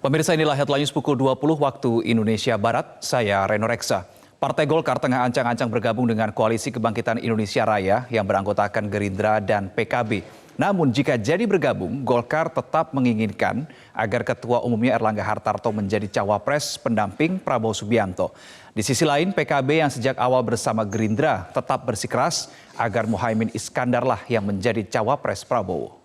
Pemirsa, inilah headline news pukul 20 waktu Indonesia Barat. Saya Reno Reksa. Partai Golkar tengah ancang-ancang bergabung dengan Koalisi Kebangkitan Indonesia Raya yang beranggotakan Gerindra dan PKB. Namun jika jadi bergabung, Golkar tetap menginginkan agar Ketua Umumnya Erlangga Hartarto menjadi cawapres pendamping Prabowo Subianto. Di sisi lain, PKB yang sejak awal bersama Gerindra tetap bersikeras agar Muhaimin Iskandar lah yang menjadi cawapres Prabowo.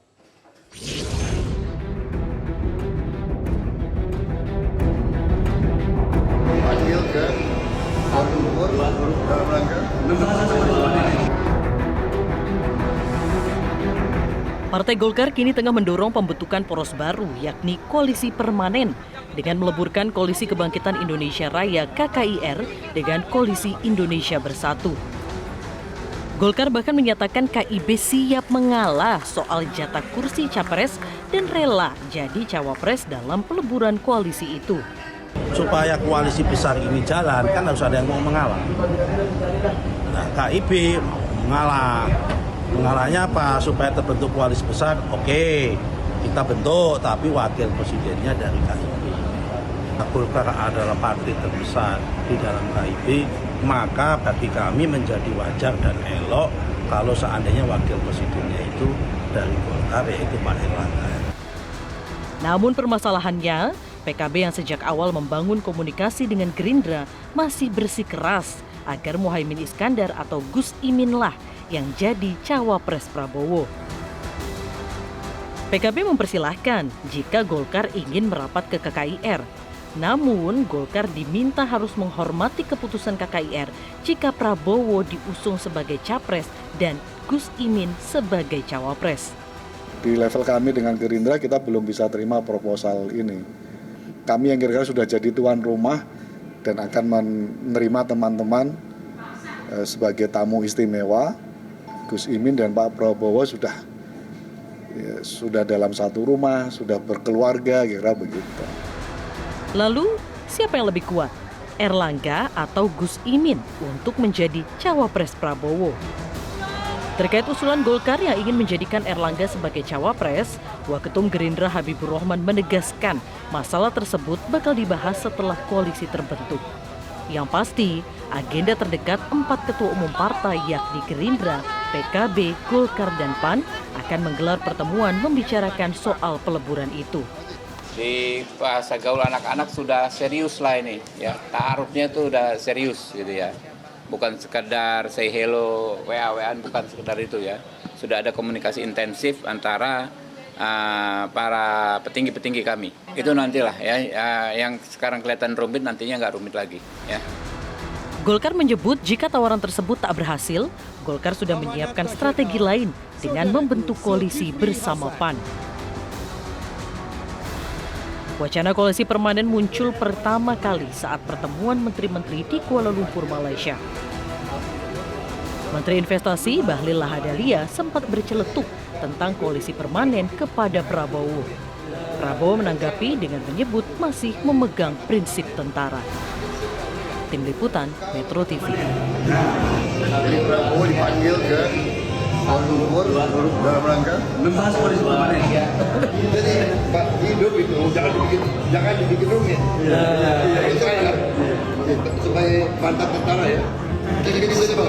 Partai Golkar kini tengah mendorong pembentukan poros baru, yakni koalisi permanen, dengan meleburkan Koalisi Kebangkitan Indonesia Raya (KKIR) dengan Koalisi Indonesia Bersatu. Golkar bahkan menyatakan KIB siap mengalah soal jatah kursi capres dan rela jadi cawapres dalam peleburan koalisi itu. Supaya koalisi besar ini jalan, kan harus ada yang mau mengalah. Nah, KIB mau mengalah. Mengalahnya apa? Supaya terbentuk koalisi besar, oke, kita bentuk, tapi wakil presidennya dari KIB. Golkar adalah partai terbesar di dalam KIB, maka bagi kami menjadi wajar dan elok kalau seandainya wakil presidennya itu dari Golkar, yaitu Pak Erlangga. Namun permasalahannya, PKB yang sejak awal membangun komunikasi dengan Gerindra masih bersikeras agar Muhaimin Iskandar atau Gus Imin lah yang jadi cawapres Prabowo. PKB mempersilahkan jika Golkar ingin merapat ke KKIR. Namun Golkar diminta harus menghormati keputusan KKIR jika Prabowo diusung sebagai capres dan Gus Imin sebagai cawapres. Di level kami dengan Gerindra kita belum bisa terima proposal ini. Kami yang kira-kira sudah jadi tuan rumah dan akan menerima teman-teman sebagai tamu istimewa. Gus Imin dan Pak Prabowo sudah dalam satu rumah, sudah berkeluarga, kira begitu. Lalu siapa yang lebih kuat? Erlangga atau Gus Imin untuk menjadi cawapres Prabowo? Terkait usulan Golkar yang ingin menjadikan Erlangga sebagai cawapres, Waketum Gerindra Habibur Rahman menegaskan masalah tersebut bakal dibahas setelah koalisi terbentuk. Yang pasti, agenda terdekat 4 ketua umum partai yakni Gerindra, PKB, Golkar, dan PAN akan menggelar pertemuan membicarakan soal peleburan itu. Di bahasa gaul anak-anak sudah serius lah ini, ya, taarufnya itu udah serius gitu ya. Bukan sekedar say hello, WA-WAan, bukan sekedar itu ya. Sudah ada komunikasi intensif antara para petinggi-petinggi kami. Itu nantilah ya, yang sekarang kelihatan rumit nantinya nggak rumit lagi ya. Golkar menyebut jika tawaran tersebut tak berhasil, Golkar sudah menyiapkan strategi lain dengan membentuk koalisi bersama PAN. Wacana koalisi permanen muncul pertama kali saat pertemuan menteri-menteri di Kuala Lumpur, Malaysia. Menteri Investasi Bahlil Lahadalia sempat berceletuk tentang koalisi permanen kepada Prabowo. Prabowo menanggapi dengan menyebut masih memegang prinsip tentara. Tim Liputan Metro TV. Jadi Prabowo dipanggil ke Kuala Lumpur dalam rangka membahas koalisi permanen. Jadi Pak hidup itu jangan dibikin rumit. Itu kan sebagai mantan tentara ya. Jadi saja Pak.